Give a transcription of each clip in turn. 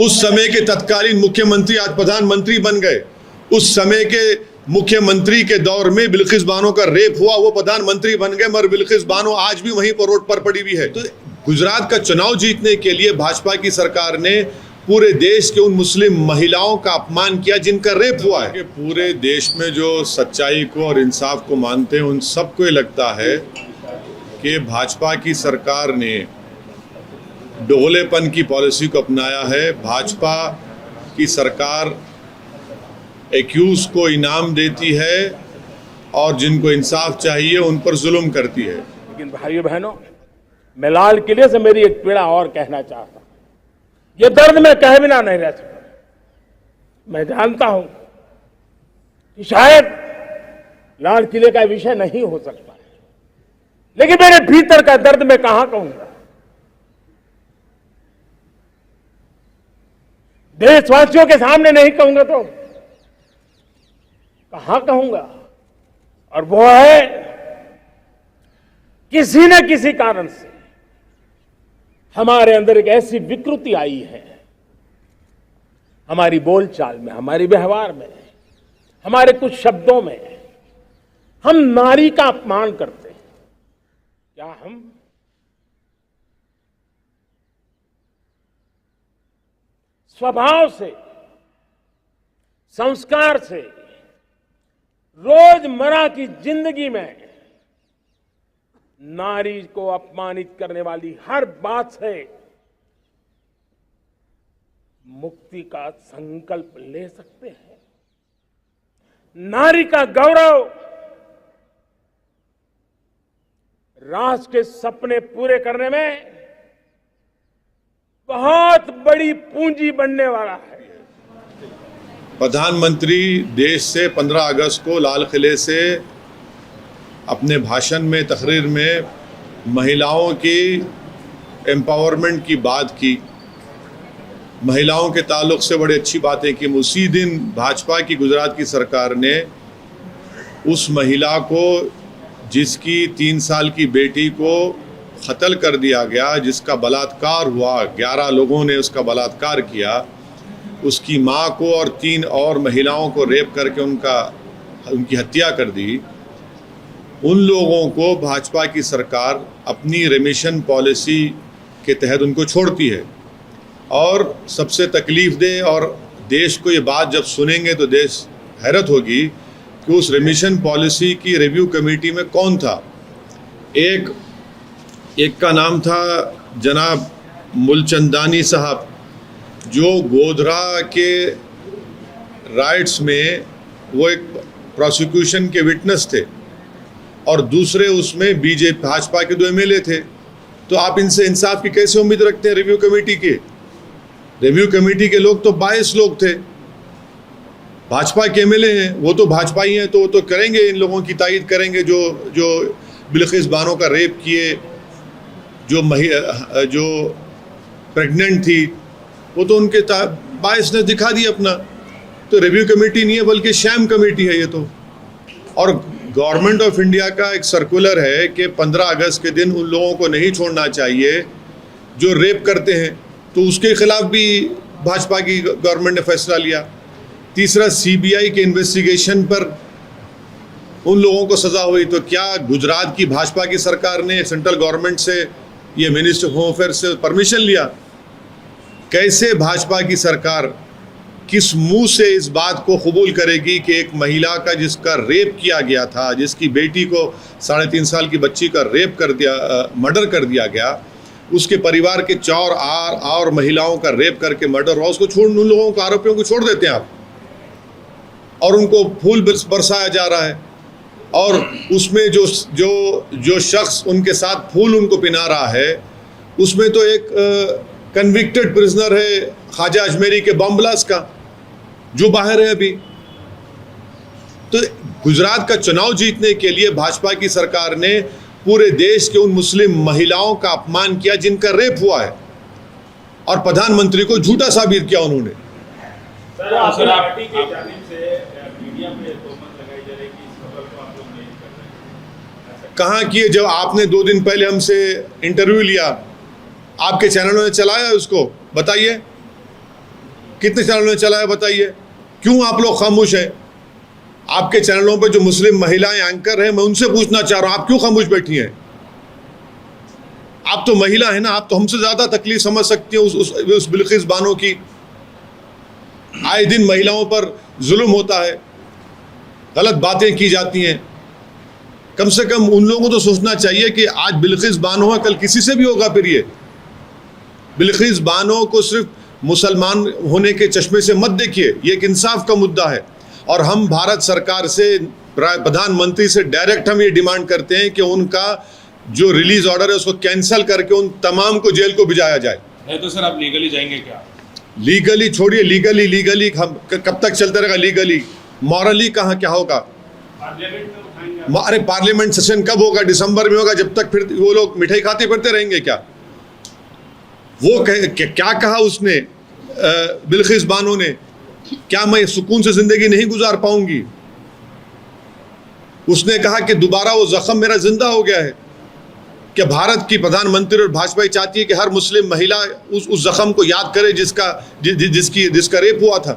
उस समय के तत्कालीन मुख्यमंत्री आज प्रधानमंत्री बन गए। उस समय के मुख्यमंत्री के दौर में बिल्किस बानो का रेप हुआ, वो प्रधानमंत्री बन गए, मगर बिल्किस बानो आज भी वहीं पर रोड पर पड़ी हुई है। तो गुजरात का चुनाव जीतने के लिए भाजपा की सरकार ने पूरे देश के उन मुस्लिम महिलाओं का अपमान किया जिनका रेप हुआ है। पूरे देश में जो सच्चाई को और इंसाफ को मानते हैं उन सबको ये लगता है कि भाजपा की सरकार ने दोगलेपन की पॉलिसी को अपनाया है। भाजपा की सरकार एक्यूज को इनाम देती है और जिनको इंसाफ चाहिए उन पर जुल्म करती है। लेकिन भाइयों बहनों, मैं लाल किले से मेरी एक पीड़ा और कहना चाहता हूं। ये दर्द मैं कह बिना नहीं रह सकता। मैं जानता हूं कि शायद लाल किले का विषय नहीं हो सकता, लेकिन मेरे भीतर का दर्द मैं कहां कहूंगा। देशवासियों के सामने नहीं कहूंगा तो कहां कहूंगा। और वो है किसी न किसी कारण से हमारे अंदर एक ऐसी विकृति आई है, हमारी बोलचाल में, हमारे व्यवहार में, हमारे कुछ शब्दों में, हम नारी का अपमान करते हैं। क्या हम स्वभाव से, संस्कार से, रोजमर्रा की जिंदगी में नारी को अपमानित करने वाली हर बात से मुक्ति का संकल्प ले सकते हैं? नारी का गौरव राष्ट्र के सपने पूरे करने में बहुत बड़ी पूंजी बनने वाला है। प्रधानमंत्री देश से 15 अगस्त को लाल किले से अपने भाषण में, तकरीर में महिलाओं की एम्पावरमेंट की बात की, महिलाओं के ताल्लुक से बड़ी अच्छी बातें की। उसी दिन भाजपा की गुजरात की सरकार ने उस महिला को, जिसकी 3 साल की बेटी को कत्ल कर दिया गया, जिसका बलात्कार हुआ, 11 लोगों ने उसका बलात्कार किया, उसकी माँ को और 3 और महिलाओं को रेप करके उनकी हत्या कर दी, उन लोगों को भाजपा की सरकार अपनी रेमिशन पॉलिसी के तहत उनको छोड़ती है। और सबसे तकलीफ दे, और देश को ये बात जब सुनेंगे तो देश हैरत होगी कि उस रेमिशन पॉलिसी की रिव्यू कमेटी में कौन था। एक का नाम था जनाब मुलचंदानी साहब, जो गोधरा के राइट्स में वो एक प्रोसिक्यूशन के विटनेस थे, और दूसरे उसमें बीजेपी भाजपा के 2 एमएलए थे। तो आप इनसे इंसाफ की कैसे उम्मीद रखते हैं? रिव्यू कमेटी के के लोग तो 22 लोग थे, भाजपा के एमएलए हैं, वो तो भाजपा ही हैं, तो वो तो करेंगे, इन लोगों की तायद करेंगे जो बिल्किस बानो का रेप किए, जो प्रेग्नेंट थी, वो तो उनके 22 ने दिखा दिया अपना। तो रिव्यू कमेटी नहीं है बल्कि शैम कमेटी है ये तो। और गवर्नमेंट ऑफ इंडिया का एक सर्कुलर है कि 15 अगस्त के दिन उन लोगों को नहीं छोड़ना चाहिए जो रेप करते हैं, तो उसके खिलाफ भी भाजपा की गवर्नमेंट ने फैसला लिया। तीसरा, सीबीआई के इन्वेस्टिगेशन पर उन लोगों को सजा हुई। तो क्या गुजरात की भाजपा की सरकार ने सेंट्रल गवर्नमेंट से, ये मिनिस्टर ऑफ होम अफेयर्स से परमिशन लिया? कैसे भाजपा की सरकार किस मुंह से इस बात को कबूल करेगी कि एक महिला का जिसका रेप किया गया था, जिसकी बेटी को 3.5 साल की बच्ची का रेप कर दिया, मर्डर कर दिया गया, उसके परिवार के 4 और महिलाओं का रेप करके मर्डर हुआ, उसको छोड़, उन लोगों को, आरोपियों को छोड़ देते हैं आप, और उनको फूल बरसाया जा रहा है। और उसमें जो शख्स उनके साथ फूल उनको पिना रहा है, उसमें तो एक कन्विक्टेड प्रिजनर है ख्वाजा अजमेरी के बम ब्लास्ट का, जो बाहर है अभी। तो गुजरात का चुनाव जीतने के लिए भाजपा की सरकार ने पूरे देश के उन मुस्लिम महिलाओं का अपमान किया जिनका रेप हुआ है, और प्रधानमंत्री को झूठा साबित किया उन्होंने। कहाँ किए? जब आपने 2 दिन पहले हमसे इंटरव्यू लिया, आपके चैनलों ने चलाया उसको, बताइए। कितने चैनलों ने चलाया बताइए? क्यों आप लोग खामोश हैं? आपके चैनलों पे जो मुस्लिम महिलाएं एंकर हैं, मैं उनसे पूछना चाह रहा हूं, आप क्यों खामोश बैठी हैं? आप तो महिला है ना, आप तो हमसे ज्यादा तकलीफ समझ सकती हैं उस बिल्किस बानो की। आए दिन महिलाओं पर जुल्म होता है, गलत बातें की जाती हैं। कम से कम उन लोगों को तो सोचना चाहिए कि आज बिल्किस बानो है, कल किसी से भी होगा। फिर ये बिल्किस बानो को सिर्फ मुसलमान होने के चश्मे से मत देखिए, ये एक इंसाफ का मुद्दा है। और हम भारत सरकार से, प्रधानमंत्री से डायरेक्ट हम ये डिमांड करते हैं कि उनका जो रिलीज ऑर्डर है उसको कैंसिल करके उन तमाम को जेल को भिजाया जाए। है तो सर आप लीगली जाएंगे क्या? लीगली छोड़िए, लीगली हम कब तक चलते रहेगा? लीगली मॉरली कहाँ क्या होगा? अरे पार्लियामेंट सेशन कब होगा? दिसंबर में होगा। जब तक फिर वो लोग मिठाई खाते फिरते रहेंगे क्या? वो क्या कहा उसने, बिल्किस बानो ने, क्या मैं सुकून से जिंदगी नहीं गुजार पाऊंगी? उसने कहा कि दोबारा वो जख्म मेरा जिंदा हो गया है। कि भारत की प्रधानमंत्री और भाजपा चाहती है कि हर मुस्लिम महिला उस जख्म को याद करे जिसका रेप हुआ था।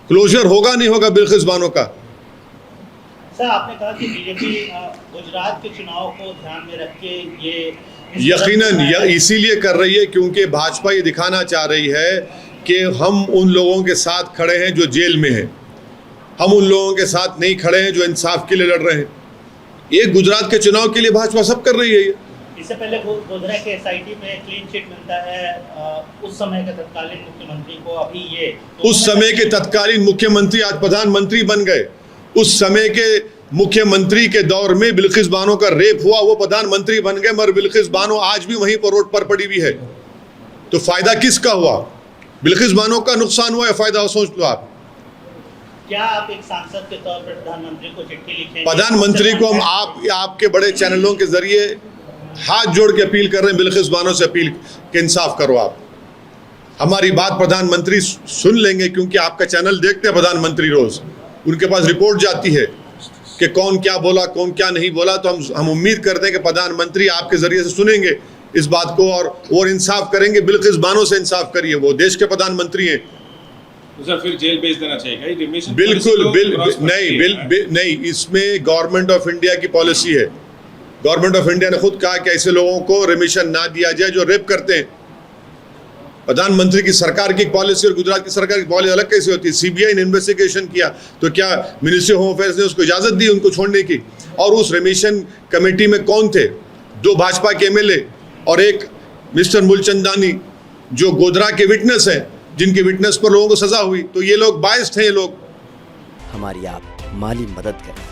क्लोजर होगा नहीं होगा बिल्किस बानो का? सर, आपने कहा कि बीजेपी गुजरात के चुनाव को ध्यान में रख के ये यकीनन इसीलिए कर रही है क्योंकि भाजपा ये दिखाना चाह रही है कि हम उन लोगों के साथ खड़े हैं जो जेल में हैं, हम उन लोगों के साथ नहीं खड़े हैं जो इंसाफ के लिए लड़ रहे हैं। ये गुजरात के चुनाव के लिए भाजपा सब कर रही है। ये इससे पहले गोधरा के एसआईटी में क्लीन चिट मिलता है उस समय के तत्कालीन मुख्यमंत्री को, अभी ये उस समय के तत्कालीन मुख्यमंत्री आज प्रधानमंत्री बन गए। उस समय के मुख्यमंत्री के दौर में बिल्किस बानो का रेप हुआ, वो प्रधानमंत्री बन गए, मगर बिल्किस बानो आज भी वहीं पर रोड पर पड़ी हुई है। तो फायदा किसका हुआ? बिल्किस बानो का नुकसान हुआ या फायदा हुआ? सोच लो आप। क्या आप एक सांसद के तौर पर प्रधानमंत्री को चिट्ठी लिखेंगे? प्रधानमंत्री को हम आपके बड़े चैनलों के जरिए हाथ जोड़ के अपील कर रहे हैं, बिल्किस बानो से अपील कि इंसाफ करो आप। हमारी बात प्रधानमंत्री सुन लेंगे क्योंकि आपका चैनल देखते हैं प्रधानमंत्री रोज, उनके पास रिपोर्ट जाती है कि कौन क्या बोला, कौन क्या नहीं बोला। तो हम उम्मीद करते हैं कि प्रधानमंत्री आपके जरिए से सुनेंगे इस बात को और इंसाफ करेंगे। बिल्किस बानो से इंसाफ करिए, वो देश के प्रधानमंत्री हैं। तो सर फिर जेल भेज देना चाहिए? बिल्कुल नहीं, इसमें गवर्नमेंट ऑफ इंडिया की पॉलिसी है। गवर्नमेंट ऑफ इंडिया ने खुद कहा कि ऐसे लोगों को रिमिशन ना दिया जाए जो रेप करते हैं। प्रधानमंत्री की सरकार की पॉलिसी और गुजरात की सरकार की पॉलिसी अलग कैसे होती है? सीबीआई ने इन्वेस्टिगेशन किया तो क्या मिनिस्ट्री ऑफ होम अफेयर्स ने उसको इजाजत दी उनको छोड़ने की? और उस रिमिशन कमेटी में कौन थे? 2 भाजपा के एमएलए और एक मिस्टर मूलचंदानी जो गोधरा के विटनेस हैं, जिनके विटनेस पर लोगों को सजा हुई। तो ये लोग बायस्ड हैं। ये लोग हमारी आप माली मदद करें